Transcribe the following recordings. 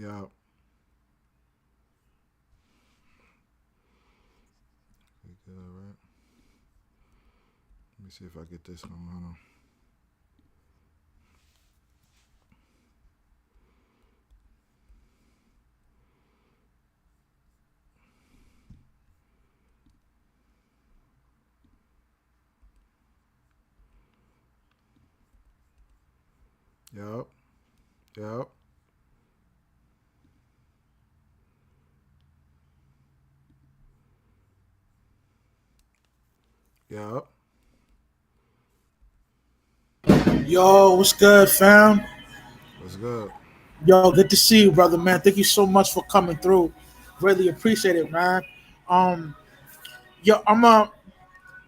Yeah. We good, all right. Let me see if I get this going. Hold on. Yep. Yep. Yep. Yo, what's good, fam? What's good? Yo, good to see you, brother, man. Thank you so much for coming through. Really appreciate it, man. Um, I'm gonna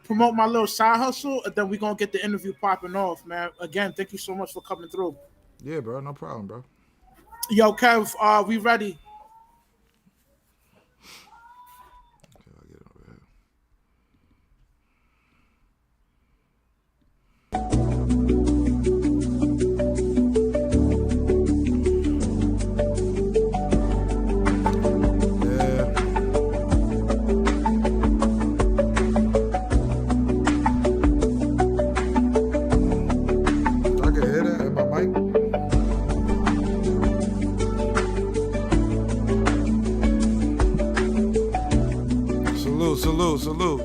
promote my little side hustle, and then we gonna get the interview popping off, man. Again, thank you so much for coming through. Yeah, bro. No problem, bro. Yo, Kev, we ready? Okay, I get it over here. Yeah. I can hear that in my mic. Salute, salute, salute.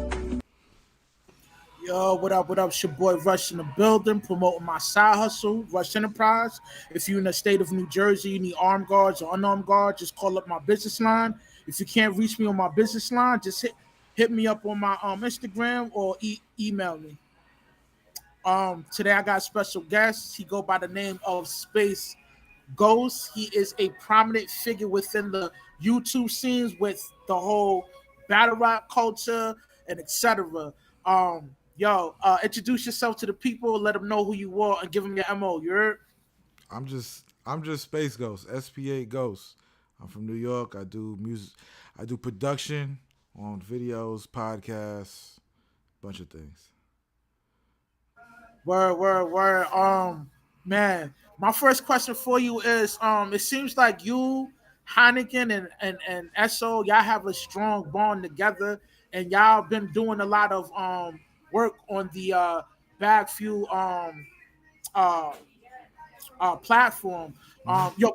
Yo, what up? What up? It's your boy Rush in the building, promoting my side hustle, Rush Enterprise. If you're in the state of New Jersey, you need armed guards or unarmed guards, just call up my business line. If you can't reach me on my business line, just hit me up on my Instagram or email me. Today I got a special guest. He go by the name of Space Ghost. He is a prominent figure within the YouTube scenes with the whole battle rap culture and etc. Introduce yourself to the people, let them know who you are, and give them your mo. You heard? I'm just Space Ghost, SPA Ghost. I'm from New York. I do music. I do production on videos, podcasts, bunch of things. Word. Man, my first question for you is, it seems like you, Heineken, and Esso, y'all have a strong bond together, and y'all been doing a lot of work on the Bag Fuel uh platform.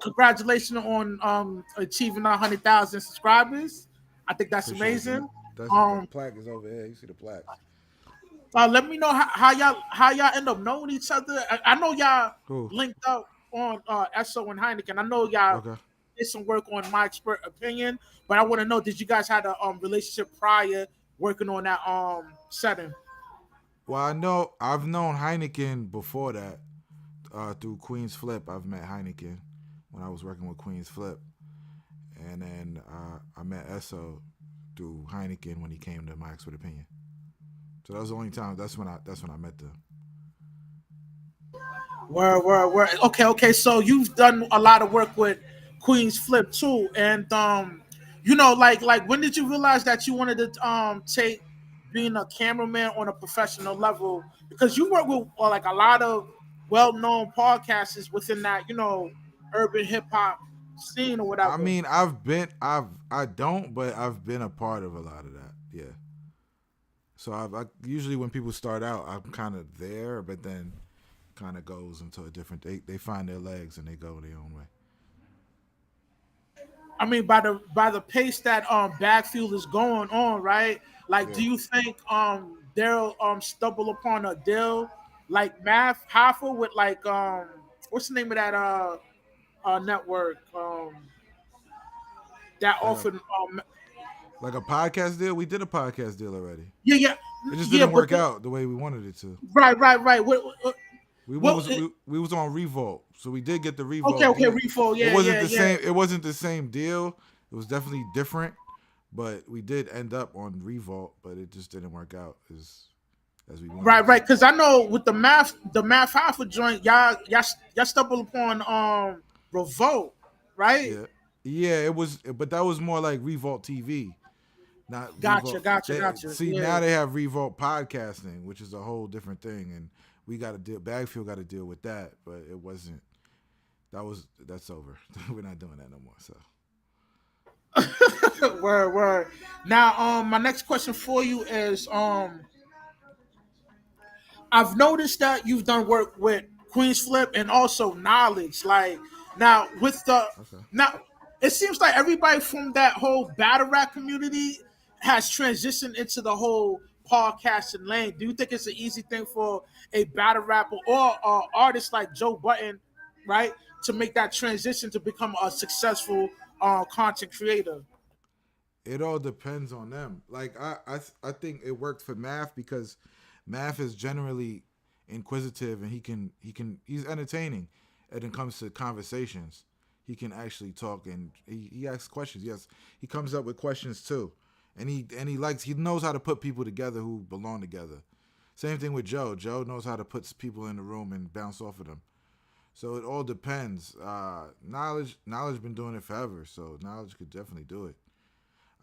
Congratulations on achieving 100,000 subscribers. I think that's Appreciate that. amazing. That's the Um, plaque is over here. You see the plaques. Let me know how y'all end up knowing each other. I know y'all Cool. linked up on Esso and Heineken. I know y'all Okay. did some work on My Expert Opinion, but I want to know, did you guys have a relationship prior working on that setting? Well, I know I've known Heineken before that through Queen's Flip. I've met Heineken when I was working with Queen's Flip, and then I met Esso through Heineken when he came to My Expert Opinion. So that was the only time. That's when I met them. Where. Okay. So you've done a lot of work with Queen's Flip too, and like when did you realize that you wanted to take being a cameraman on a professional level? Because you work with like a lot of well-known podcasters within that urban hip hop scene or I whatever. mean, I don't, but I've been a part of a lot of that. Yeah. So I usually when people start out, I'm kind of there, but then kind of goes into a different. They find their legs and they go their own way. I mean, by the pace that Backfield is going on, right? Like, Yeah. do you think they'll stumble upon a deal like Math Hoffa with like what's the name of that network that Like a often like a podcast deal. We did a podcast deal already. yeah yeah It just yeah didn't but work out the way we wanted it to. right We what was we was on Revolt, so we did get the okay Revolt okay deal. Refo It yeah wasn't yeah the yeah same. It wasn't the same deal. It was definitely different, but we did end up on Revolt, but it just didn't work out as we wanted it to. right because I know with the math Hoffa joint y'all stumbled upon Revolt, right? Yeah, yeah. It was, but that was more like Revolt TV, not Gotcha, Revolt. gotcha, They gotcha. see Yeah. now they have Revolt podcasting, which is a whole different thing, and we got to deal. Bagfield got to deal with that, but it wasn't. That's over. We're not doing that no more. So Word, word. Now, my next question for you is, I've noticed that you've done work with Queen's Flip and also Knowledge. Like now with the okay. now, it seems like everybody from that whole battle rap community has transitioned into the whole podcasting lane. Do you think it's an easy thing for a battle rapper or artist like Joe Button, right, to make that transition to become a successful content creator? It all depends on them. Like I think it worked for Math because Math is generally inquisitive and he's entertaining. And it comes to conversations, he can actually talk and he asks questions. Yes, he comes up with questions too, and he knows how to put people together who belong together. Same thing with Joe. Joe knows how to put people in the room and bounce off of them. So it all depends. Knowledge been doing it forever, so Knowledge could definitely do it.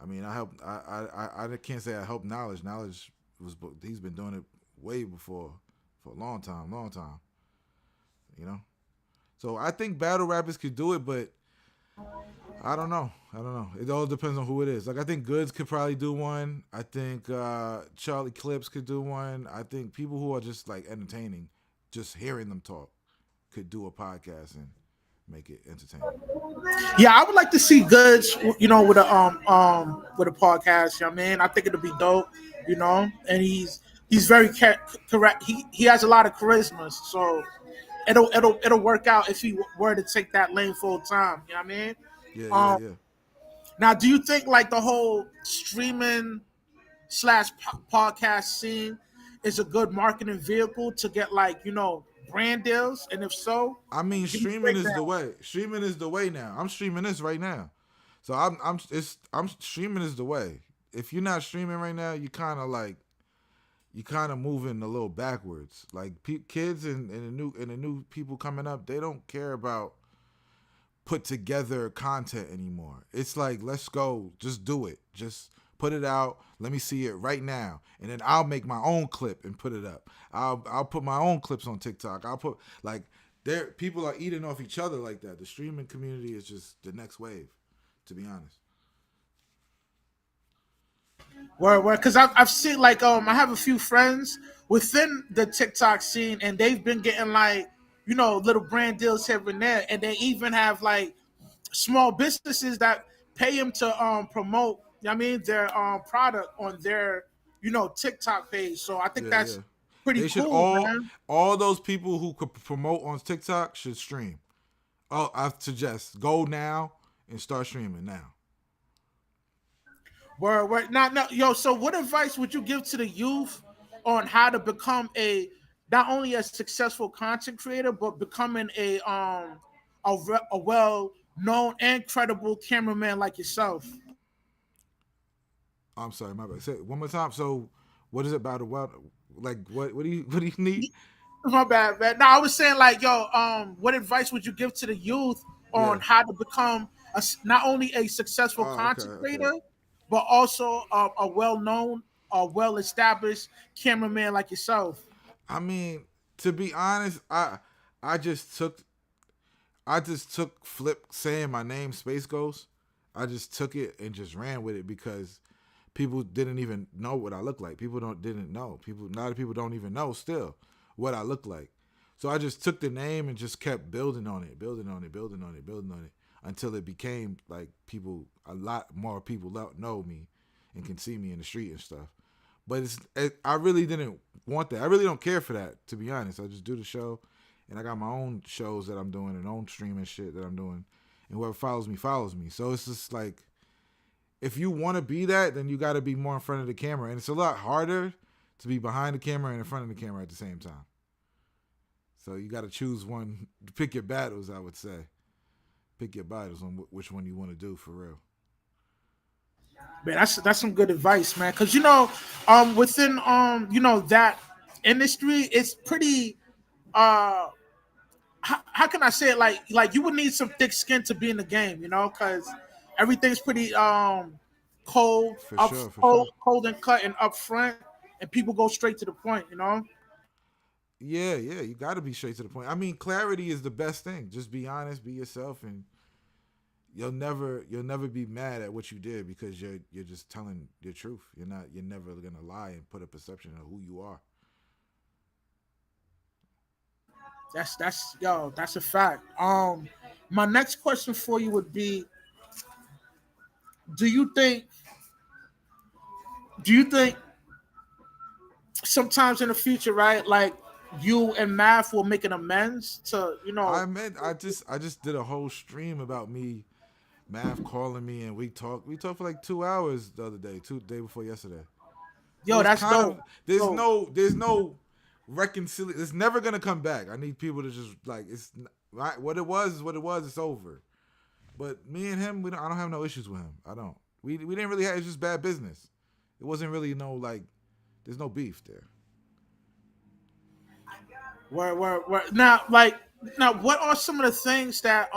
I mean, I help. I can't say I help Knowledge. Knowledge he's been doing it way before for a long time, long time. You know. So I think battle rappers could do it, but I don't know. I don't know. It all depends on who it is. Like I think Goods could probably do one. I think Charlie Clips could do one. I think people who are just like entertaining, just hearing them talk, could do a podcast and make it entertaining. Yeah, I would like to see Goods, with a podcast. You know what I mean, I think it'll be dope. And he's very correct. He has a lot of charisma, so it'll work out if he were to take that lane full time. You know what I mean? Yeah, yeah, Um, yeah. Now, do you think like the whole streaming slash podcast scene is a good marketing vehicle to get brand deals? And if so, I mean, give me a streaming is the breakdown. way. Streaming is the way now. I'm streaming this right now, so I'm streaming is the way. If you're not streaming right now, you kind of moving a little backwards. Like kids and the new people coming up, they don't care about put together content anymore. It's like let's go, just do it, just put it out. Let me see it right now, and then I'll make my own clip and put it up. I'll put my own clips on TikTok. I'll put like there people are eating off each other like that. The streaming community is just the next wave, to be honest. Where because I've seen I have a few friends within the TikTok scene, and they've been getting little brand deals here and there, and they even have small businesses that pay them to promote. You know what I mean, their product on their TikTok page. So I think Yeah, that's yeah. pretty They should cool, man. all those people who could promote on TikTok should stream. Oh, I suggest go now and start streaming now. Where now, yo. So, what advice would you give to the youth on how to become a not only a successful content creator, but becoming a well known and credible cameraman like yourself? I'm sorry, my bad. Say it one more time. So, what is it about the world? Like, what do you need? My bad, man. No, I was saying what advice would you give to the youth on Yeah. how to become not only a successful Oh, okay, content okay. creator, but also a well-known, well-established cameraman like yourself? I mean, to be honest, I just took Flip saying my name Space Ghost. I just took it and just ran with it because people didn't even know what I looked like. People don't didn't know. People a lot of people don't even know still what I look like. So I just took the name and just kept building on it, building on it, building on it, building on it until it became like people a lot more people know me and can see me in the street and stuff. But I really didn't want that. I really don't care for that, to be honest. I just do the show, and I got my own shows that I'm doing and own streaming shit that I'm doing, and whoever follows me follows me. So it's just like if you want to be that, then you got to be more in front of the camera, and it's a lot harder to be behind the camera and in front of the camera at the same time. So you got to choose one, pick your battles. I would say, pick your battles on which one you want to do for real. Man, that's some good advice, man. Because within that industry, it's pretty. How can I say it? Like you would need some thick skin to be in the game, because everything's pretty cold, For sure, for sure. cold and cut and upfront, and people go straight to the point. Yeah, you got to be straight to the point. I mean, clarity is the best thing. Just be honest, be yourself, and you'll never be mad at what you did because you're just telling the truth. You're never gonna lie and put a perception of who you are. That's a fact. My next question for you would be: Do you think? Do you think sometimes in the future, right? Like you and Math will make an amends to I just did a whole stream about me, Math calling me, and we talked for like 2 hours the other day, day before yesterday. It Yo, was that's kind dope. of So there's no reconciliation. It's never gonna come back. I need people to just like right. What it was is what it was. It's over. But me and him, I don't have no issues with him. I don't. We didn't really have. It's just bad business. It wasn't really no like. There's no beef there. where now what are some of the things that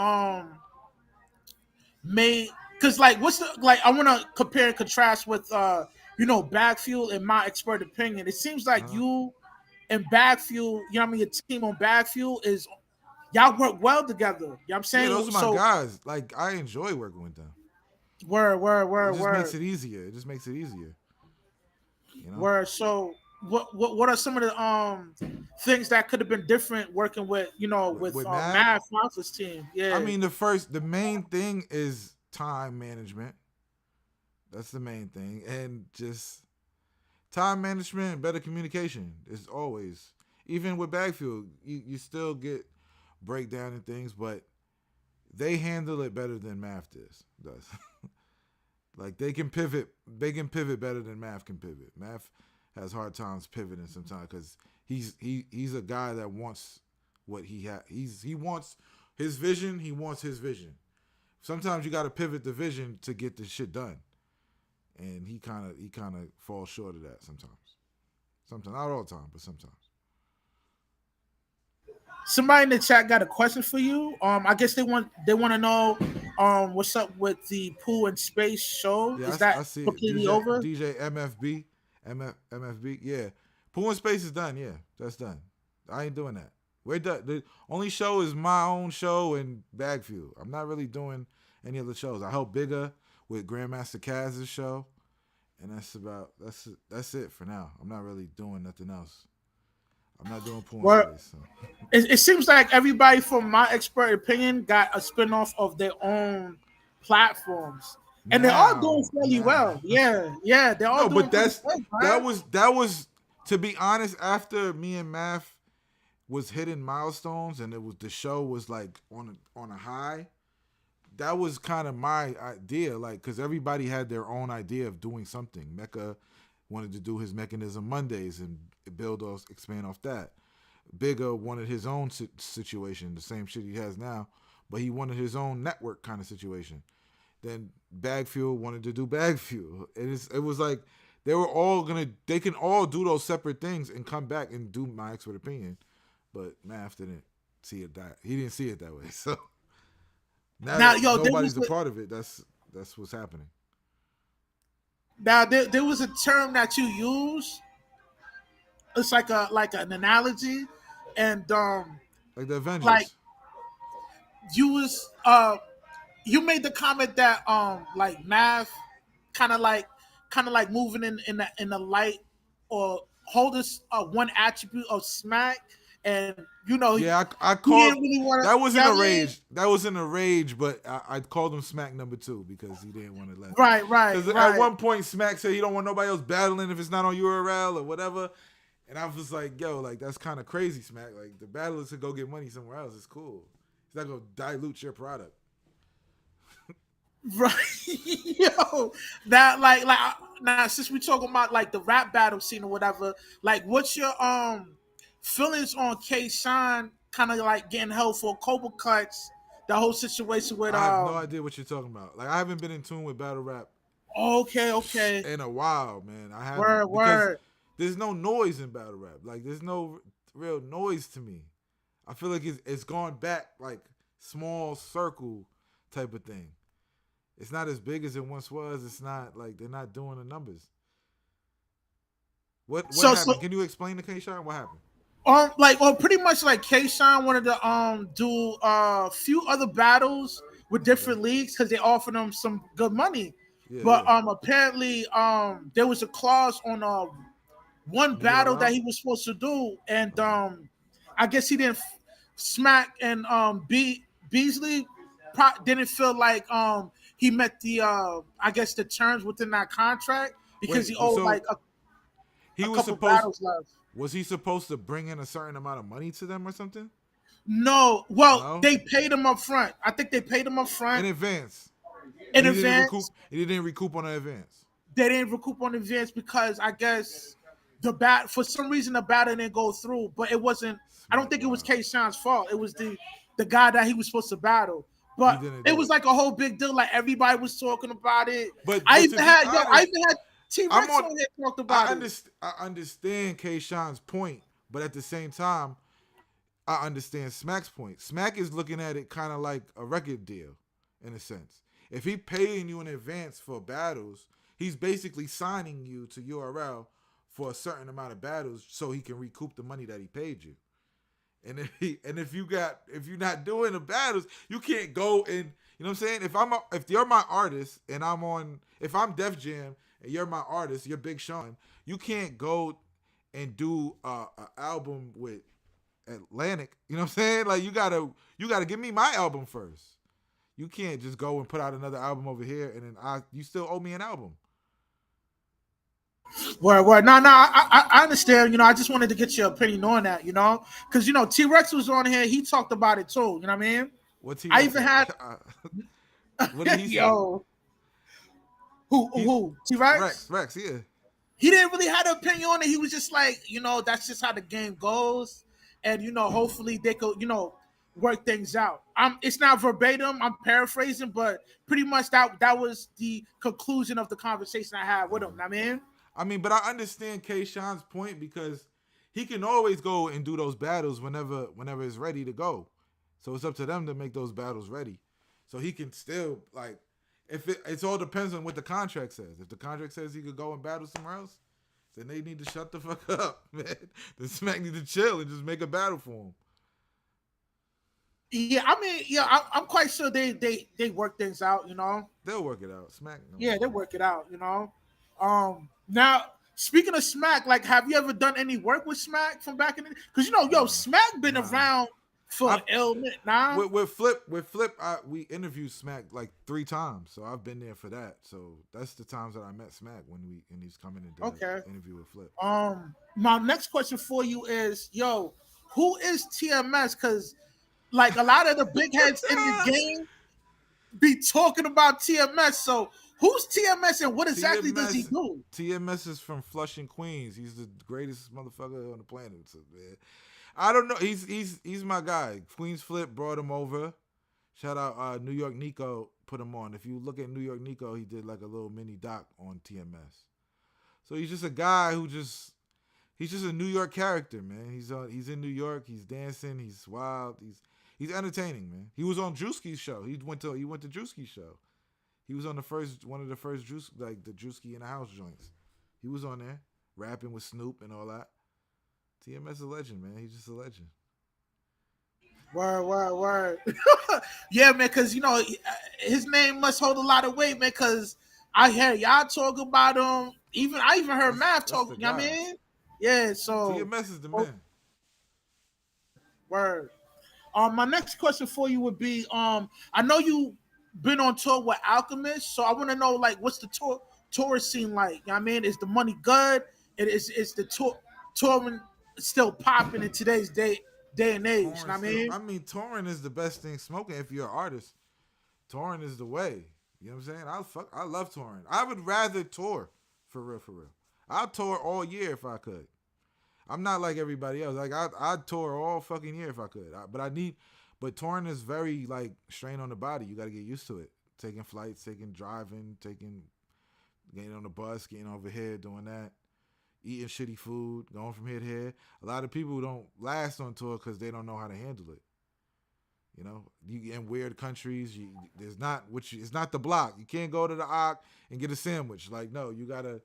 made because like what's the like I want to compare and contrast with Bagfuel in my expert opinion. It seems like Uh-huh. you and Bagfuel, your team on Bagfuel is y'all work well together. You know what I'm Yeah, saying? those are my So guys. Like I enjoy working with them. It just makes word. it easier. It just makes it easier. You know. Where so what are some of the things that could have been different working with With Mav, Matt Francis team? I Yeah. mean, the main thing is time management. That's the main thing, and just time management, better communication is always. Even with Bagfield, you still get breakdown and things, but they handle it better than Math does. Like they can pivot better than Math can pivot. Math has hard times pivoting sometimes because he's a guy that wants what he has. He wants his vision. He wants his vision. Sometimes you got to pivot the vision to get the shit done, and he kind of falls short of that sometimes. Sometimes not all the time, but sometimes. Somebody in the chat got a question for you. I guess they want to know what's up with the pool and space show. Yeah, Is that I see it. completely DJ over? DJ MFB, MFB. Yeah, Pool and Space is done. Yeah, that's done. I ain't doing that. We're done. The only show is my own show and Bagfield. I'm not really doing any other shows. I help Bigger with Grandmaster Kaz's show, and that's it for now. I'm not really doing nothing else. I'm not doing Pool and Well, Space. So. it seems like everybody, from my expert opinion, got a spinoff of their own platforms, and they're all doing fairly Now. well. Yeah, they're all No, doing but pretty good, that right? was that was to be honest. After me and Math was hitting milestones, and it was the show was like on a high. That was kind of my idea, like because everybody had their own idea of doing something. Mecca wanted to do his Mechanism Mondays and expand off that. Bigger wanted his own situation, the same shit he has now, but he wanted his own network kind of situation. Then Bagfuel wanted to do Bagfuel. It was like they can all do those separate things and come back and do my expert opinion. But Math didn't see it that he didn't see it that way. So now Now, that nobody's a part of it, that's what's happening. there was a term that you use. It's like an analogy, and Like the like Avengers. you was you made the comment that like Math kind of like moving in the light or holding one attribute of Smack, and Yeah, I he called didn't really want that to. was in Yeah, a I mean, rage. That was in a rage, but I called him Smack number 2 because he didn't want to let. right, right, Because at right. one point Smack said he don't want nobody else battling if it's not on URL or whatever, and I was like, yo, like that's kind of crazy, Smack. Like the battlers could go get money somewhere else. It's cool. It's not gonna dilute your product. Right, yo, that now since we talking about like the rap battle scene or whatever, like what's your feelings on K Shine kind of like getting held for Cobra Cuts, the whole situation with I have no idea what you're talking about. Like I haven't been in tune with battle rap okay, in a while, man. I word haven't because word. there's no noise in battle rap. Like there's no real noise to me. I feel like it's gone back like small circle type of thing. It's not as big as it once was. It's not like they're not doing the numbers. What So happened? Can you explain the K Shine? What happened? Like, or pretty much like K-Shine wanted to do a few other battles with Okay. different leagues because they offered him some good money. Yeah, But yeah. apparently there was a clause on one battle that URL. he was supposed to do, and Okay. I guess he didn't Smack and Beasley didn't feel like he met the I guess the terms within that contract because he Wait. owed So like he a was couple supposed. battles left. Was he supposed to bring in a certain amount of money to them or something? No, well, No. they paid him up front. I think they paid him up In front advance, in and he didn't recoup. advance. He didn't recoup on the advance. They didn't recoup on advance because I guess the bat for some reason the battle didn't go through. But it wasn't. I don't Smack. think it was Wow. K. Sean's fault. It was the guy that he was supposed to battle. He But didn't it do was it. like a whole big deal. Like everybody was talking about it. But to be I honest, even had T I'm Rex on. on here talked about it. I understand K. Sean's point, but at the same time, I understand Smack's point. Smack is looking at it kind of like a record deal, in a sense. If he paying you in advance for battles, he's basically signing you to URL for a certain amount of battles so he can recoup the money that he paid you. And if you're not doing the battles, you can't go and you know what I'm saying. If you're my artist and if I'm Def Jam and you're my artist, you're Big Sean, you can't go and do a album with Atlantic. You know what I'm saying? Like you gotta give me my album first. You can't just go and put out another album over here and then you still owe me an album. Word. No, I understand. I just wanted to get your opinion on that. Because T Rex was on here. He talked about it too. You know what I mean? What's he I Rex even say? had What did he say? yo who He who T Rex. Rex, yeah. He didn't really have an opinion on it. He was just like, that's just how the game goes, and hopefully they could, work things out. It's not verbatim. I'm paraphrasing, but pretty much that was the conclusion of the conversation I had with him. I mean, But I understand K. Sean's point because he can always go and do those battles whenever it's ready to go. So it's up to them to make those battles ready. So he can still like if it all depends on what the contract says. If the contract says he could go and battle somewhere else, then they need to shut the fuck up, man. Then Smack need to chill and just make a battle for him. yeah, I'm quite sure they work things out. They'll work it out. Smack. No Yeah, they more. work it out. Now speaking of Smack, like, have you ever done any work with Smack from back in the? Because Smack been Nah. around for I've- ailment now. With Flip, we interviewed Smack like 3 times, so I've been there for that. So that's the times that I met Smack when he's coming and did an interview with Flip. My next question for you is, who is TMS? Because like a lot of the big heads in the game be talking about TMS. So who's TMS and what exactly does he do? TMS is from Flushing, Queens. He's the greatest motherfucker on the planet. So, man. I don't know. He's my guy. Queens Flip brought him over. Shout out New York Nico put him on. If you look at New York Nico, he did like a little mini doc on TMS. So he's just a guy he's just a New York character, man. He's in New York. He's dancing. He's wild. He's entertaining, man. He was on Drewski's show. He went to Drewski's show. He was on one of the first Juice, like the Drewski in the House joints. He was on there rapping with Snoop and all that. TMS is a legend, man. He's just a legend. Word. Yeah, man, because his name must hold a lot of weight, man. Because I hear y'all talk about him. I even heard Math talk. You know what I mean? Yeah. So TMS is the man. Word. My next question for you would be, I know you been on tour with Alchemist, so I want to know, like, what's the tour scene like? You know what I mean? Is the money good? Is the touring still popping in today's day and age? You know what I mean? Touring is the best thing smoking if you're an artist. Touring is the way. You know what I'm saying? I love touring. I would rather tour for real. I'll tour all year if I could. I'm not like everybody else. Like I'd tour all fucking year if I could. But touring is very like strain on the body. You got to get used to it. Taking flights, driving, getting on the bus, getting over here, doing that, eating shitty food, going from here to here. A lot of people don't last on tour because they don't know how to handle it. You in weird countries. It's not the block. You can't go to the Ock and get a sandwich. Like no, you gotta.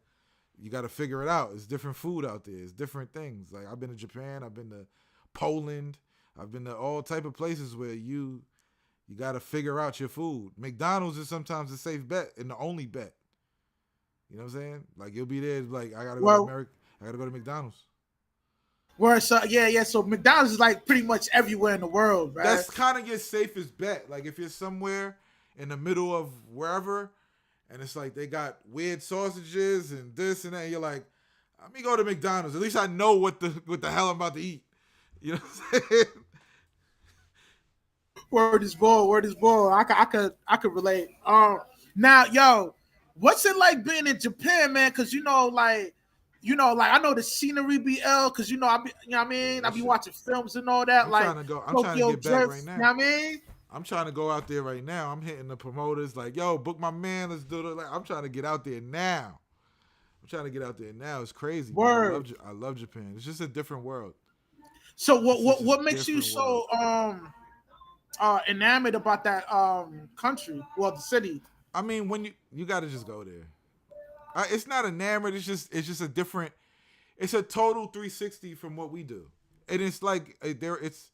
you got to figure it out. It's different food out there. It's different things. Like I've been to Japan. I've been to Poland. I've been to all type of places where you got to figure out your food. McDonald's is sometimes a safe bet and the only bet. You know what I'm saying? Like you'll be there, like I gotta go to America. I gotta go to McDonald's. Where so yeah. So McDonald's is like pretty much everywhere in the world, right? That's kind of your safest bet. Like if you're somewhere in the middle of wherever, and it's like they got weird sausages and this and that, and you're like, let me go to McDonald's. At least I know what the hell I'm about to eat. You know what I'm saying? Word is born. I could relate. Now, yo, what's it like being in Japan, man? Because like I know the scenery be ill. Because I be, you know what I mean. I be watching films and all that. I'm trying to get back right now. You know what I mean? I'm trying to go out there right now. I'm hitting the promoters like, yo, book my man. Let's do it. Like, I'm trying to get out there now. It's crazy. Word. I love Japan. It's just a different world. So what makes you so enamored about that country? Well, the city. I mean, when you got to just go there. It's not enamored. It's just a different. It's a total 360 from what we do, and it's like it's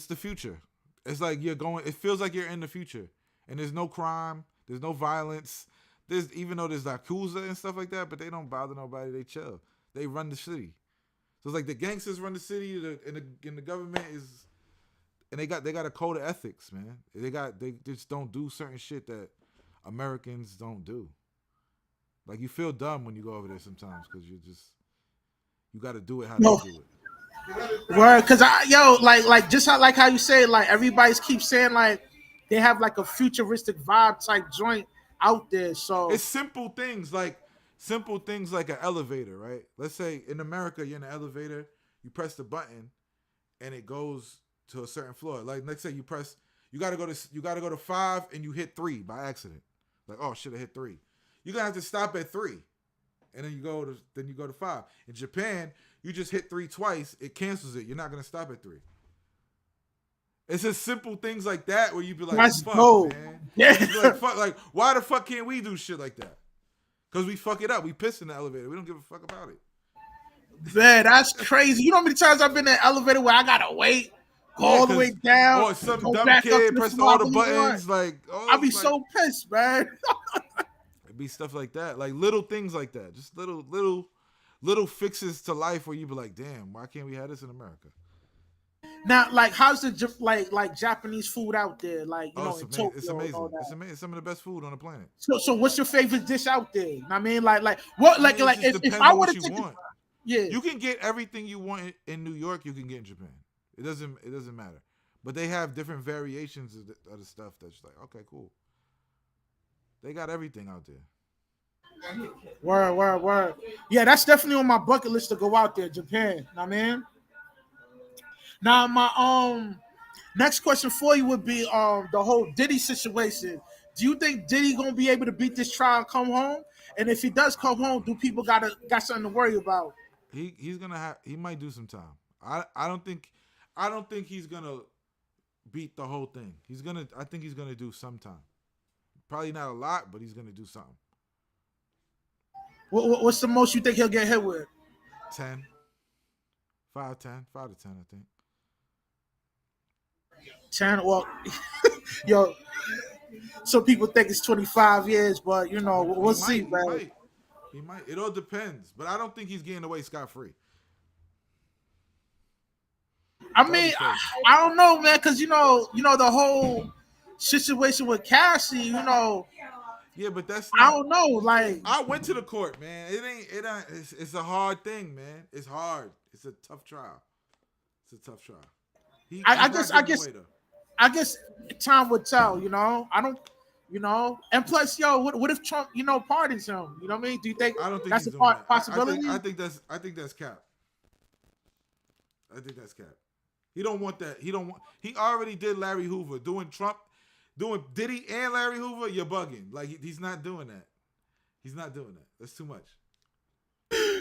the future. It's like you're going. It feels like you're in the future, and there's no crime. There's no violence. Even though there's Yakuza and stuff like that, but they don't bother nobody. They chill. They run the city. So it's like the gangsters run the city, and the government is, and they got a code of ethics, man. They just don't do certain shit that Americans don't do. Like you feel dumb when you go over there sometimes because you got to do it how they do it. Word, because like just how you say, like everybody keeps saying like they have like a futuristic vibe type joint out there. So it's simple things like an elevator, right? Let's say in America you're in an elevator, you press the button, and it goes to a certain floor. Like let's say you gotta go to 5 and you hit 3 by accident. Like, oh shit, I hit 3. You're gonna have to stop at 3, and then you go to 5. In Japan, you just hit 3 twice, it cancels it. You're not gonna stop at 3. It's just simple things like that where you be like, fuck, man. Yeah. Like, fuck, like, why the fuck can't we do shit like that? Because we fuck it up. We piss in the elevator. We don't give a fuck about it. Man, that's crazy. You know how many times I've been in an elevator where I gotta wait, go all the way down, or some dumb kid pressing all the buttons. Like, I'll be so pissed, man. It'd be stuff like that, like little things like that, just little fixes to life where you be like, damn, why can't we have this in America? Now, like, how's the like Japanese food out there? Like, in Tokyo, it's amazing. It's amazing. It's some of the best food on the planet. So what's your favorite dish out there? I mean, like what, like if I were to take you can get everything you want in New York. You can get in Japan. It doesn't matter. But they have different variations of the stuff that's like, okay, cool. They got everything out there. Word. Yeah, that's definitely on my bucket list to go out there, Japan. I mean. Now my next question for you would be the whole Diddy situation. Do you think Diddy gonna be able to beat this trial and come home? And if he does come home, do people got something to worry about? He might do some time. I don't think he's gonna beat the whole thing. I think he's gonna do some time. Probably not a lot, but he's gonna do something. What's the most you think he'll get hit with? 10. 5 to 10, I think. 10. Well, yo, some people think it's 25 years, but we'll see, man. He might. It all depends, but I don't think he's getting away scot-free. I mean, I don't know, man, because the whole situation with Cassie, Yeah, but that's I don't know. Like, I went to the court, man. It's a hard thing, man. It's hard. It's a tough trial. I guess time would tell. I don't. And plus, what if Trump, pardons him? You know what I mean? Do you think? I don't think that's a possibility? I think that's cap. He don't want that. He already did Larry Hoover. Doing Trump, doing Diddy and Larry Hoover, you're bugging. Like he's not doing that. That's too much.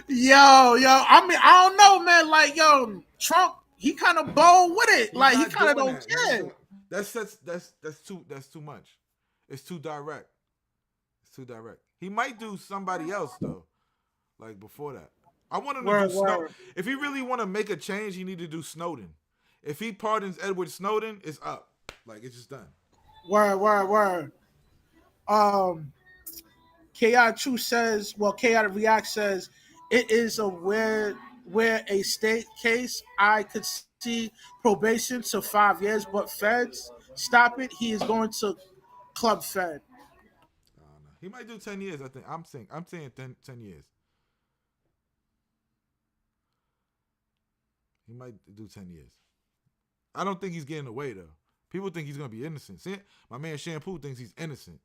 Yo. I mean, I don't know, man. Like, Trump, he kind of bold with it. Like, he kind of don't care. That's too much. It's too direct. He might do somebody else though. Like before that. I want him to do Word, Snow. word, If he really want to make a change, he need to do Snowden. If he pardons Edward Snowden, it's up. Like it's just done. word, word, word. Um, Chaotic Truth says, well, Chaotic React says, it is a where a state case I could see probation to 5 years, but feds stop it. He is going to club fed. I don't know. He might do 10 years. I think. I'm saying 10 years. He might do 10 years. I don't think he's getting away though. People think he's gonna be innocent. See, my man Shampoo thinks he's innocent.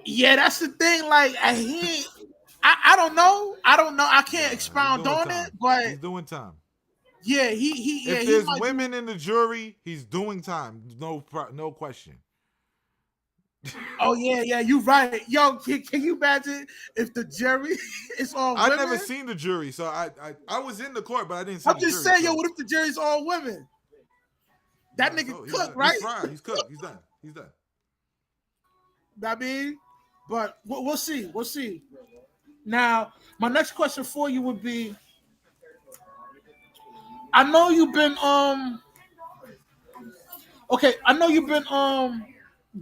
Yeah, that's the thing. Like I don't know. I don't know. I can't He's expound doing on time. it, but He's doing time. yeah, he yeah If he there's might women in the jury, he's doing time. No question. Oh yeah, you right. Yo, can you imagine if the jury is all I women? never seen the jury, so I was in the court, but I didn't see I'm the just jury. saying, yo, So what if the jury's all women? That nigga so cooked, he's right? fried. He's cooked. He's done. He's done. I mean, but we'll see. We'll see. Now, my next question for you would be: I know you've been okay. I know you've been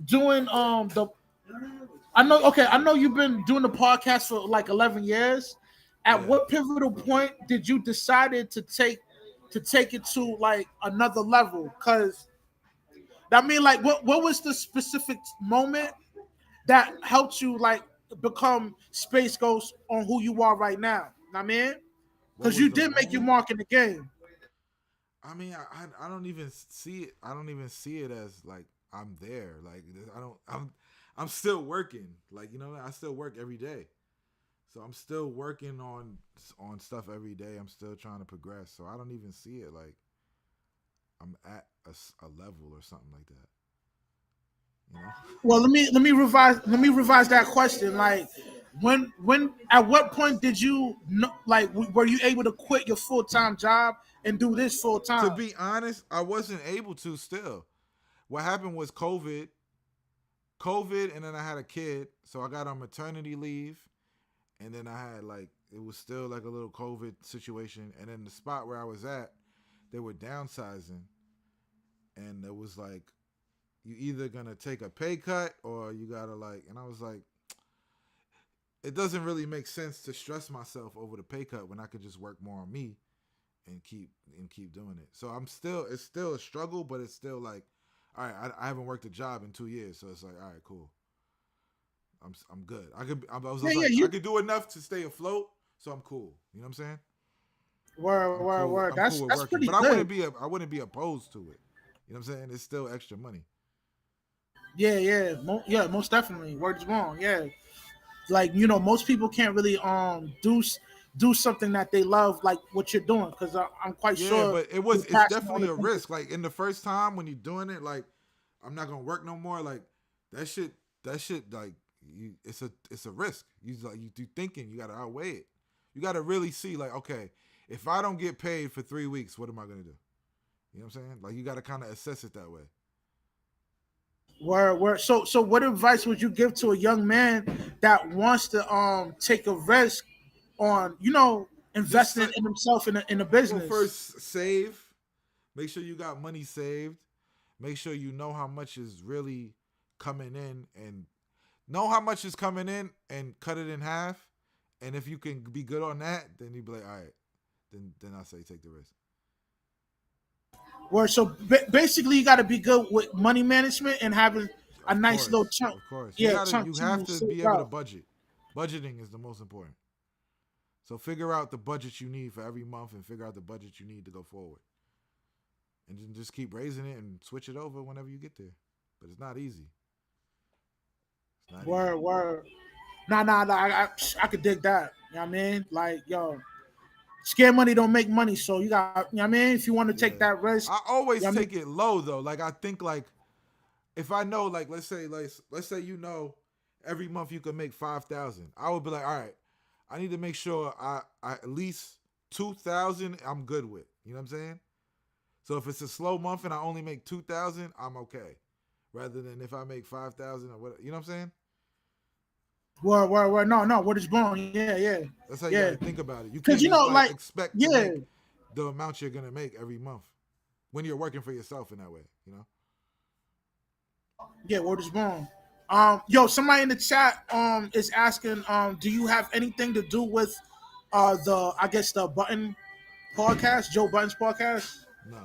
doing the. I know you've been doing the podcast for like 11 years. At Yeah. what pivotal point did you decided to take it to like another level? Because I mean, like, what was the specific moment that helped you like become Space Ghost on who you are right now? I mean, What because was you the did make your moment? mark in the game. I mean, I don't even see it. I don't even see it as like I'm there. Like I don't. I'm still working. Like I still work every day. So I'm still working on stuff every day. I'm still trying to progress. So I don't even see it like I'm at a level or something like that. You know? Well, let me revise that question. Like, when at what point did you like were you able to quit your full time job and do this full To time? be honest, I wasn't able to still. What happened was COVID, and then I had a kid, so I got on maternity leave, and then I had like it was still like a little COVID situation, and then the spot where I was at, they were downsizing, and it was like you either gonna take a pay cut or you gotta like, and I was like, it doesn't really make sense to stress myself over the pay cut when I could just work more on me and keep doing it. So it's still a struggle, but it's still like, all right, I haven't worked a job in 2 years, so it's like, all right, cool. I'm good. I was Yeah, just yeah, like I you could do enough to stay afloat, so I'm cool. You know what I'm saying? word. I'm cool with That's working, pretty but good. I wouldn't be opposed to it. You know what I'm saying? It's still extra money. Yeah, most definitely. Word is wrong. Yeah, like most people can't really do something that they love like what you're doing because I'm quite Yeah, sure but you're it's passionate on definitely the a things. risk. Like in the first time when you're doing it, like I'm not gonna work no more. Like that shit like it's a risk. You thinking you gotta outweigh it. You gotta really see like, okay, if I don't get paid for 3 weeks, what am I gonna do? You know what I'm saying? Like you gotta kind of assess it that way. Word. So what advice would you give to a young man that wants to take a risk on Just investing in himself in a well, business? first save. Make sure you got money saved. Make sure you know how much is really coming in and know how much is coming in and cut it in half. And if you can be good on that, then you be like, all right, then I say take the risk. Where so basically you got to be good with money management and having a nice little chunk, Of course. yeah, chunk You have to to save be able to up. budget. Budgeting is the most important. So figure out the budget you need for every month and figure out the budget you need to go forward. And then just keep raising it and switch it over whenever you get there. But it's not easy. It's not easy. Word. Nah. I could dig that. You know what I mean? Like, yo, scare money don't make money. So you got, you know what I mean? If you want to take Yeah. that risk, I you always know what I mean? take it low though. Like I think like if I know like let's say every month you can make 5,000. I would be like, all right, I need to make sure I at least 2,000 I'm good with. You know what I'm saying? So if it's a slow month and I only make 2,000, I'm okay. Rather than if I make 5,000 or what, you know what I'm saying? Where no, what is born? That's how you got Yeah. to think about it. You Because can't you just know, like like, expect to yeah, make the amount you're gonna make every month when you're working for yourself in that way. You know. yeah, what is born? Yo, somebody in the chat is asking, do you have anything to do with the I guess the Button podcast, Joe Button's podcast? No,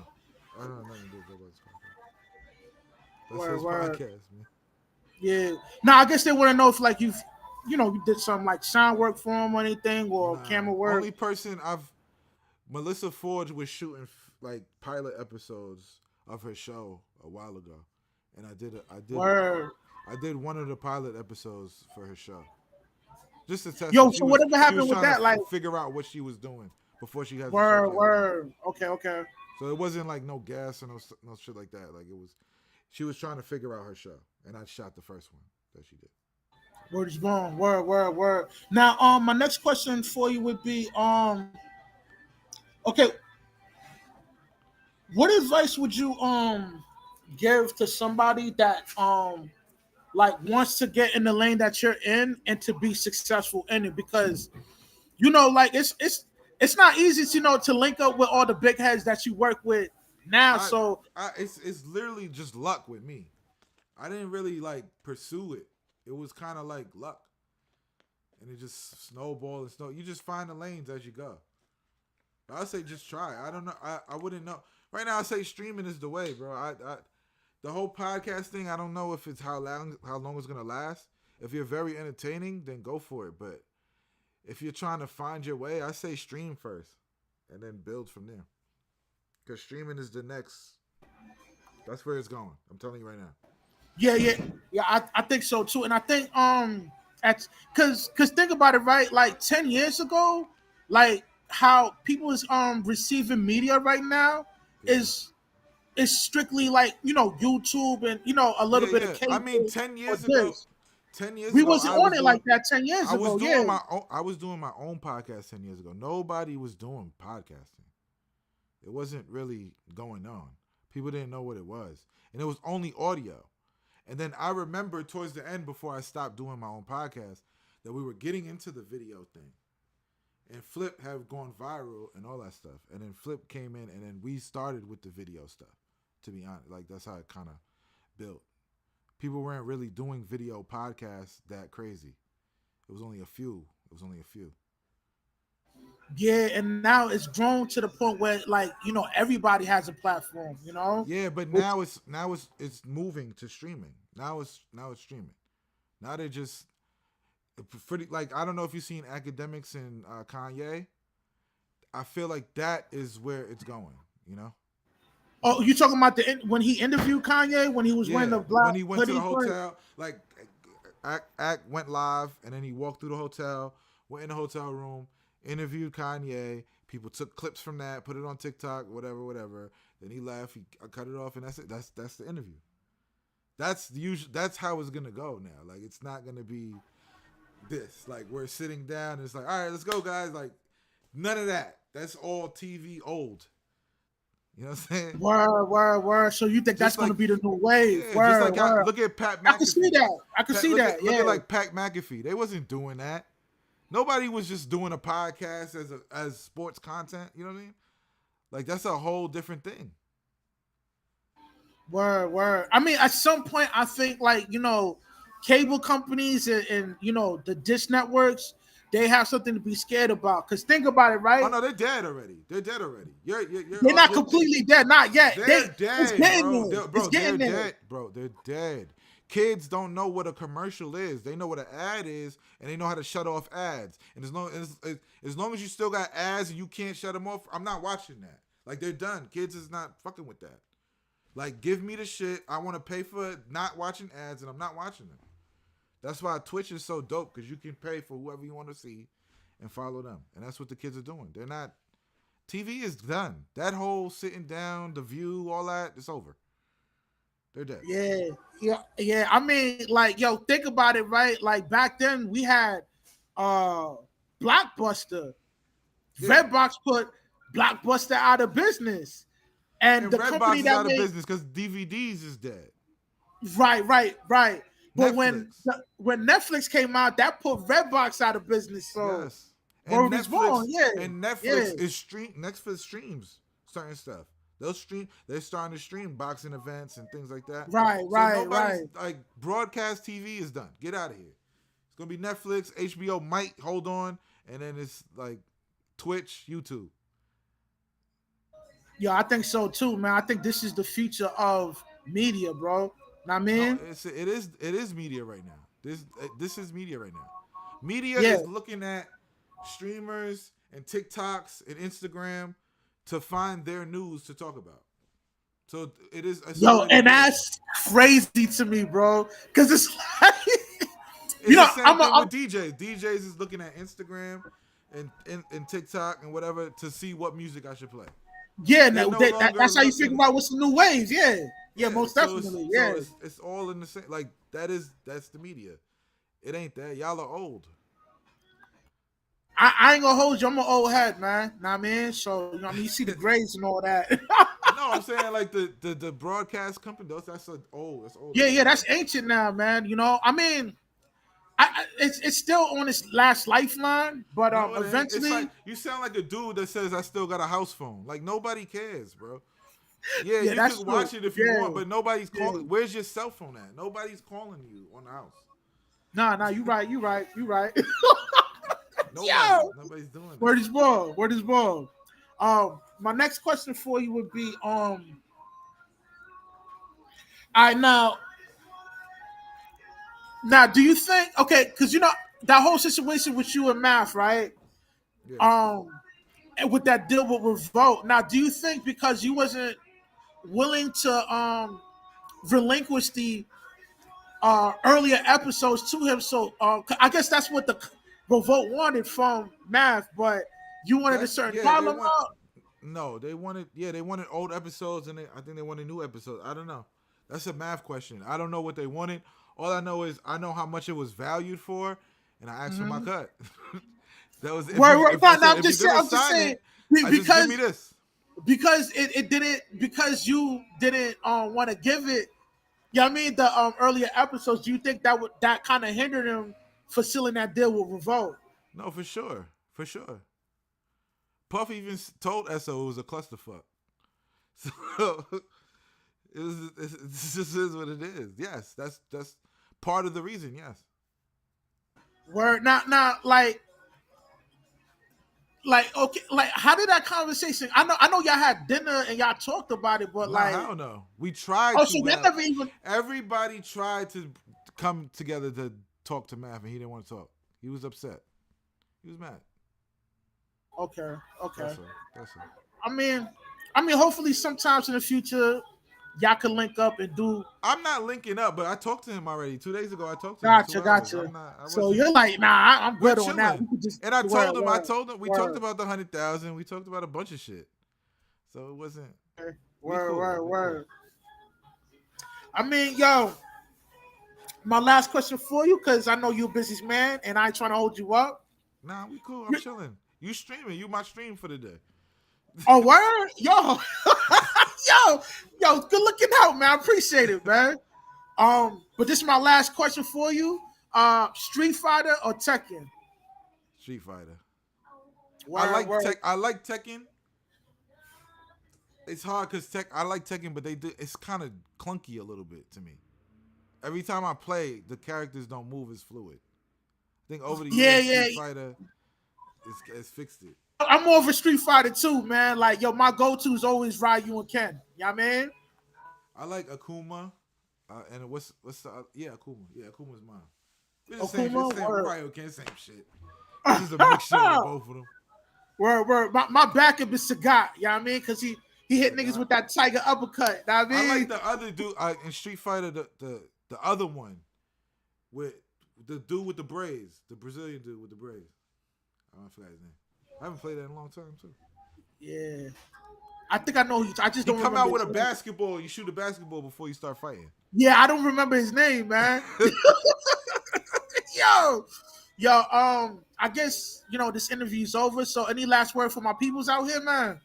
I don't have nothing to do with Joe Budden's podcast. That's Where his where podcast, man. yeah. Now I guess they want to know if like you did some like sound work for him or anything or Nah, camera work. only person I've Melissa Forge was shooting like pilot episodes of her show a while ago, and Where I did one of the pilot episodes for her show just to test it. yo, so whatever She was happened with trying to that, like figure out what she was doing before she has a show where like that. where okay, okay. So it wasn't like no gas or no shit like that. Like it was, she was trying to figure out her show, and I shot the first one that she did. Word is born. Word. Now, my next question for you would be, okay, what advice would you give to somebody that like wants to get in the lane that you're in and to be successful in it? Because like it's not easy to to link up with all the big heads that you work with now. I, So it's literally just luck with me. I didn't really like pursue it. It was kind of like luck, and it just snowballed and snow. You just find the lanes as you go. But I say just try. I don't know. I wouldn't know right now. I say streaming is the way, bro. The whole podcast thing. I don't know if it's how long it's gonna last. If you're very entertaining, then go for it. But if you're trying to find your way, I say stream first, and then build from there. Because streaming is the next. That's where it's going. I'm telling you right now. yeah, I think so too, and I think at because think about it, right? Like 10 years ago, like how people is receiving media right now Yeah. is strictly like YouTube and a little Yeah, bit of yeah. I mean, cable ten or years ago, this. 10 years We ago, wasn't on it like that 10 years I was ago. doing Yeah, my own. I was doing my own podcast 10 years ago. Nobody was doing podcasting. It wasn't really going on. People didn't know what it was, and it was only audio. And then I remember towards the end, before I stopped doing my own podcast, that we were getting into the video thing. And Flip had gone viral and all that stuff. And then Flip came in, and then we started with the video stuff. To be honest, like that's how it kind of built. People weren't really doing video podcasts that crazy. It was only a few. yeah, and now it's grown to the point where like everybody has a platform. Yeah, but Which- now it's moving to streaming. Now it's streaming. Now they're just pretty like I don't know if you've seen Academics and Kanye. I feel like that is where it's going. You know. Oh, you talking about when he interviewed Kanye when he was wearing the black when he went to the hoodie? hotel, like Act went live, and then he walked through the hotel, went in the hotel room, interviewed Kanye. People took clips from that, put it on TikTok, whatever. Then he left. He cut it off, and that's it. That's the interview. That's the usual. That's how it's gonna go now. Like it's not gonna be this. Like we're sitting down, and it's like, all right, let's go, guys. Like none of that. That's all TV old. You know what I'm saying? Word. So you think that's going to be the new wave? Yeah, Word, just like word. look at Pat McAfee. I can see that. I can see that. Look Yeah. at like Pat McAfee. They wasn't doing that. Nobody was just doing a podcast as sports content. You know what I mean? Like that's a whole different thing. Word. I mean, at some point, I think like cable companies and the dish networks, they have something to be scared about. Cause think about it, right? Oh no, they're dead already. They're They're not completely dead, not yet. They're dead, it's getting bro. there. Bro, It's getting they're there. dead, bro. They're dead. Kids don't know what a commercial is. They know what an ad is, and they know how to shut off ads. And as long as you still got ads and you can't shut them off, I'm not watching that. Like they're done. Kids is not fucking with that. Like give me the shit. I want to pay for not watching ads, and I'm not watching them. That's why Twitch is so dope, because you can pay for whoever you want to see and follow them. And that's what the kids are doing. They're not. TV is done. That whole sitting down, the view, all that, it's over. They're dead. Yeah. I mean, like, yo, think about it, right? Like back then we had Blockbuster. Yeah. Redbox put Blockbuster out of business. And the Redbox company is that out made of business because DVDs is dead. right. But Netflix. when Netflix came out, that put Redbox out of business. So Yes. And Word is born. Netflix Yeah, and yeah. Netflix is Netflix streams certain stuff. They're starting to stream boxing events and things like that. Right, So right, nobody's right. like broadcast TV is done. Get out of here. It's gonna be Netflix, HBO might hold on, and then it's like Twitch, YouTube. Yeah, I think so too, man. I think this is the future of media, bro. Know what I No, mean? it is media right now. This is media right now. Media Yeah. is looking at streamers and TikToks and Instagram to find their news to talk about. So it's Yo, already and there. that's crazy to me, bro. Cause it's like, It's the same I'm thing a with DJs. DJs is looking at Instagram and TikTok and whatever to see what music I should play. yeah, They're no, no longer that's how you figure looking. out what's the new wave. Yeah, yeah, Yeah, most definitely. Yeah, it's all in the same. Like that's the media. It ain't that. Y'all are old. I ain't gonna hold you. I'm an old head, man. Know what I mean? So you know what I mean, you see the grades and all that. No, I'm saying like the broadcast company. That's like old. That's old. Yeah, yeah, that's ancient now, man. You know, I mean, it's still on its last lifeline, but No, it ain't. It's eventually, like you sound like a dude that says I still got a house phone. Like nobody cares, bro. Yeah, yeah, you that's could true. watch it if you Yeah, want, but nobody's yeah. calling. Where's your cell phone at? Nobody's calling you on the house. Nah, you right, you right, you right. Nobody. Yo, Nobody's doing that. where is ball? Where is ball? My next question for you would be, all right, now, do you think, okay, because you know that whole situation with you and Math, right? Yeah. And with that deal with Revolt. Now, do you think because you wasn't willing to relinquish the earlier episodes to him, so I guess that's what the Revolt wanted from Math, but you wanted a That's certain yeah. They problem want up? no. They wanted old episodes, and I think they wanted new episodes. I don't know. That's a math question. I don't know what they wanted. All I know is I know how much it was valued for, and I asked for my cut. That was if I Right, now, said if you're gonna I'm just sign saying it, I just give me this. because it didn't, because you didn't want to give it. Yeah, I mean the earlier episodes. Do you think that kind of hindered him for sealing that deal with Revolt? No, for sure, for sure. Puff even told Eso it was a clusterfuck. So it just is what it is. Yes, that's part of the reason. Yes. Where now, okay, like how did that conversation? I know y'all had dinner and y'all talked about it, but Nah, like, hell no. We tried oh, to so that have never even. everybody tried to come together to talk to Math, and he didn't want to talk. He was upset. He was mad. Okay, okay. That's all. That's all. I mean, hopefully, sometimes in the future, y'all can link up and do. I'm not linking up, but I talked to him already 2 days ago. I talked to him Gotcha, 2 hours. gotcha. I'm not. I So wasn't. you're like, nah, I'm We're good on that. We chilling. could just And I word, told him. We word, talked about the 100,000. We talked about a bunch of shit. So it wasn't. We word, cool. word, We word. I mean, yo, my last question for you, because I know you're a busy man, and I ain't trying to hold you up. cool. Nah, we cool. I'm chilling. You streaming? You my stream for the day. Oh, word, yo, yo, good looking out, man. I appreciate it, man. But this is my last question for you. Street Fighter or Tekken? Street Fighter. Word, I like word. Tech. I like Tekken. It's hard because I like Tekken, but it's kind of clunky a little bit to me. Every time I play, the characters don't move as fluid. I think over the years, Street Fighter has fixed it. I'm more of a Street Fighter too, man. Like, yo, my go-to is always Ryu and Ken. You know what I mean? I like Akuma, and what's the Akuma? Yeah, Akuma's mine. It's the same Akuma, shit. Same word. Ryu Ken, same shit. This is a mixture of both of them. Word. My backup is Sagat. You know what I mean? Because he hit niggas with that tiger uppercut. You know what I mean? I like the other dude in Street Fighter, the other one with the dude with the braids, the Brazilian dude with the braids. I forgot his name. I haven't played that in a long time too. Yeah. I think I know. I just don't Come remember out with a his name. basketball. You shoot a basketball before you start fighting. Yeah, I don't remember his name, man. Yo. I guess, this interview's over. So any last word for my peoples out here, man?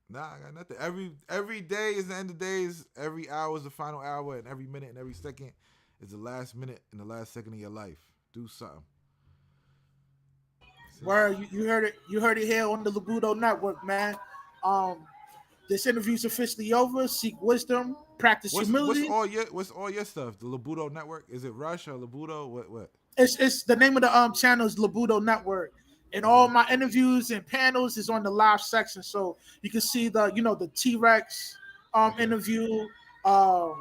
Nah, I got nothing. Every day is the end of days. Every hour is the final hour, and every minute and every second It's the last minute and the last second of your life. Do something. Where you heard it, you heard it here on the Labudo Network, man. This interview's officially over. Seek wisdom, practice humility. What's all your stuff? The Labudo Network? Is it Rush or Labudo? What? It's the name of the channel is Labudo Network. And all my interviews and panels is on the live section. So you can see the T-Rex interview, Rollo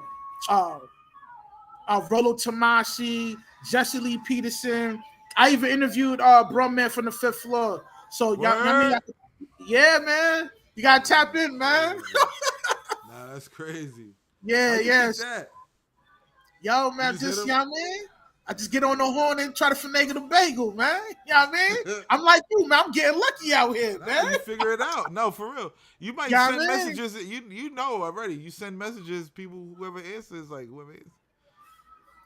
Tomasi, Jesse Lee Peterson. I even interviewed Brumman from the 5th floor. So yeah, man. You gotta tap in, man. Nah, that's crazy. Yeah, yes. Yo, man, man. I just get on the horn and try to finagle the bagel, man. You know what I mean? I'm like you, man. I'm getting lucky out here, man. You figure it out. No, for real. You might send messages. You know already. You send messages. People, whoever answers, like whoever is.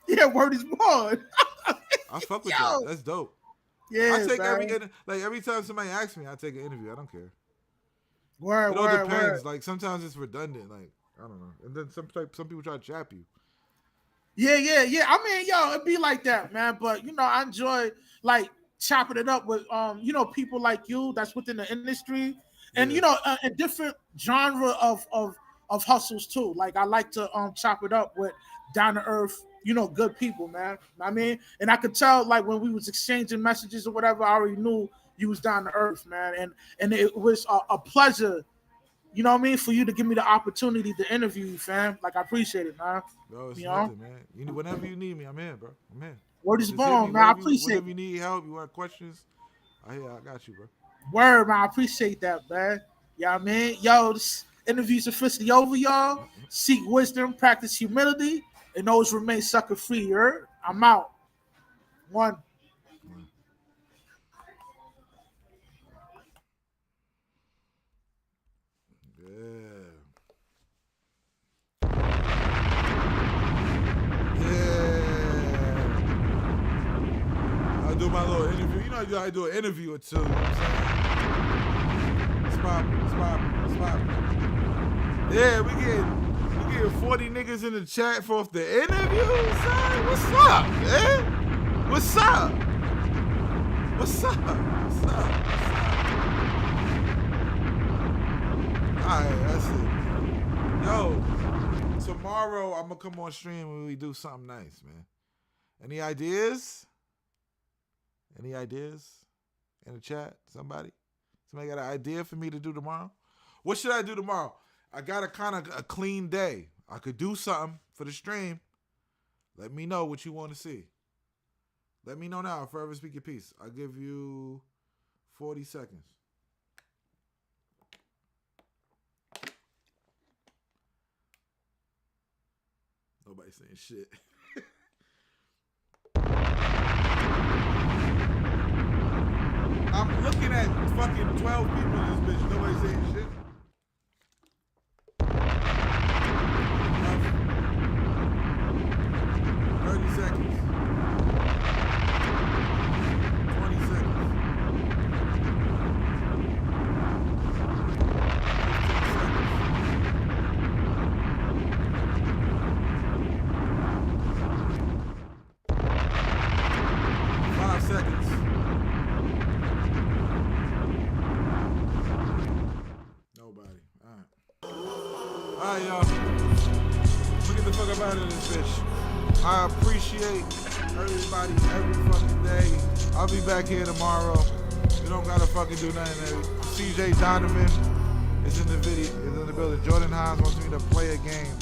Yeah, word is born. I fuck with that. That's dope. Yeah, I take every time somebody asks me, I take an interview. I don't care. Word, it all depends. Word. Like sometimes it's redundant. Like I don't know. And then some people try to trap you. Yeah. I mean, it'd be like that, man. But I enjoy like chopping it up with people like you that's within the industry, and a different genre of hustles too. Like I like to chop it up with down to earth, good people, man. I mean, and I could tell like when we was exchanging messages or whatever, I already knew you was down to earth, man. And it was a pleasure. You know what I mean? For you to give me the opportunity to interview you, fam. Like, I appreciate it, man. Bro, it's nothing, man. Whenever you need me, I'm in, bro. I'm in. Word is born, man. I appreciate it. Whenever you need help, you want questions, I got you, bro. Word, man. I appreciate that, man. You know what I mean? Yo, this interview's officially over, y'all. Seek wisdom, practice humility, and always remain sucker free, you heard? I'm out. One. I do my little interview. I do an interview or two. You know what I'm saying? It's poppin'. Yeah, we get 40 niggas in the chat for the interview, son. What's up, man? What's up? Alright, that's it. Yo, tomorrow I'm gonna come on stream when we do something nice, man. Any ideas? Any ideas in the chat? Somebody got an idea for me to do tomorrow? What should I do tomorrow? I got a clean day. I could do something for the stream. Let me know what you want to see. Let me know now. Forever speak your piece. I'll give you 40 seconds. Nobody's saying shit. I'm looking at fucking 12 people in this bitch. Nobody's saying shit. Seconds. 20 seconds. 5 seconds. Nobody. Alright, y'all. Let's get the fuck up out of this bitch. I appreciate everybody every fucking day. I'll be back here tomorrow. You don't gotta fucking do nothing. CJ Donovan is in the video, is in the building. Jordan Hines wants me to play a game.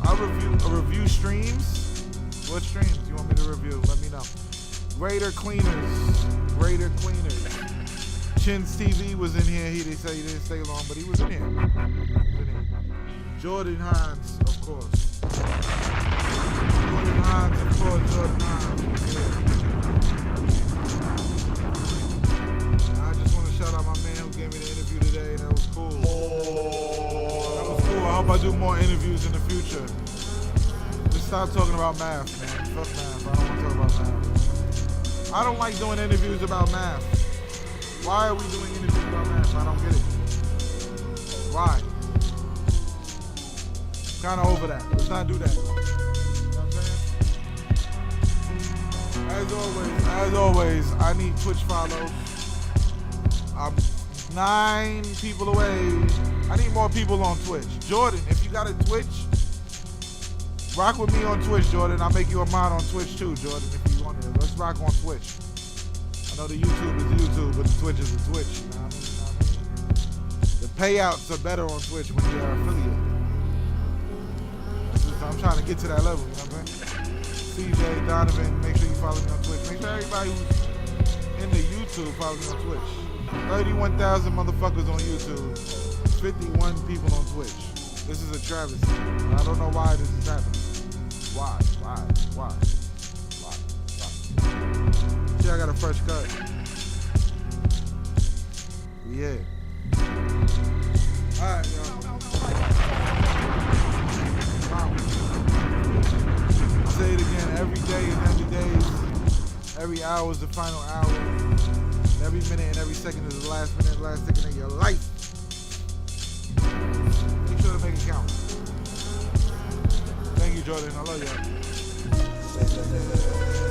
I'll review streams. What streams do you want me to review? Let me know. Greater Cleaners. Chin's TV was in here. They say he didn't stay long, but he was in here. Jordan Hines, of course. Jordan Hines. Yeah. I just want to shout out my man who gave me the interview today. That was cool. I hope I do more interviews in the future. Just stop talking about math, man. Fuck math. I don't want to talk about math. I don't like doing interviews about math. Why are we doing interviews about math? I don't get it. Why? Kind of over that. Let's not do that. You know what I'm saying? As always, I need Twitch follows. I'm 9 people away. I need more people on Twitch. Jordan, if you got a Twitch, rock with me on Twitch, Jordan. I'll make you a mod on Twitch too, Jordan, if you want to. Let's rock on Twitch. I know the YouTube is YouTube, but the Twitch is a Twitch. You know what I mean? The payouts are better on Twitch when you're an affiliate. I'm trying to get to that level, you know what I'm saying? CJ, Donovan, make sure you follow me on Twitch. Make sure everybody who's in the YouTube follow me on Twitch. 31,000 motherfuckers on YouTube, 51 people on Twitch. This is a travesty. I don't know why this is happening. Why? See, I got a fresh cut. Yeah. Alright, y'all. Wow. I'll say it again, every day is 90 days. Every hour is the final hour. Every minute and every second is the last minute, last second of your life. Make sure to make it count. Thank you, Jordan. I love y'all.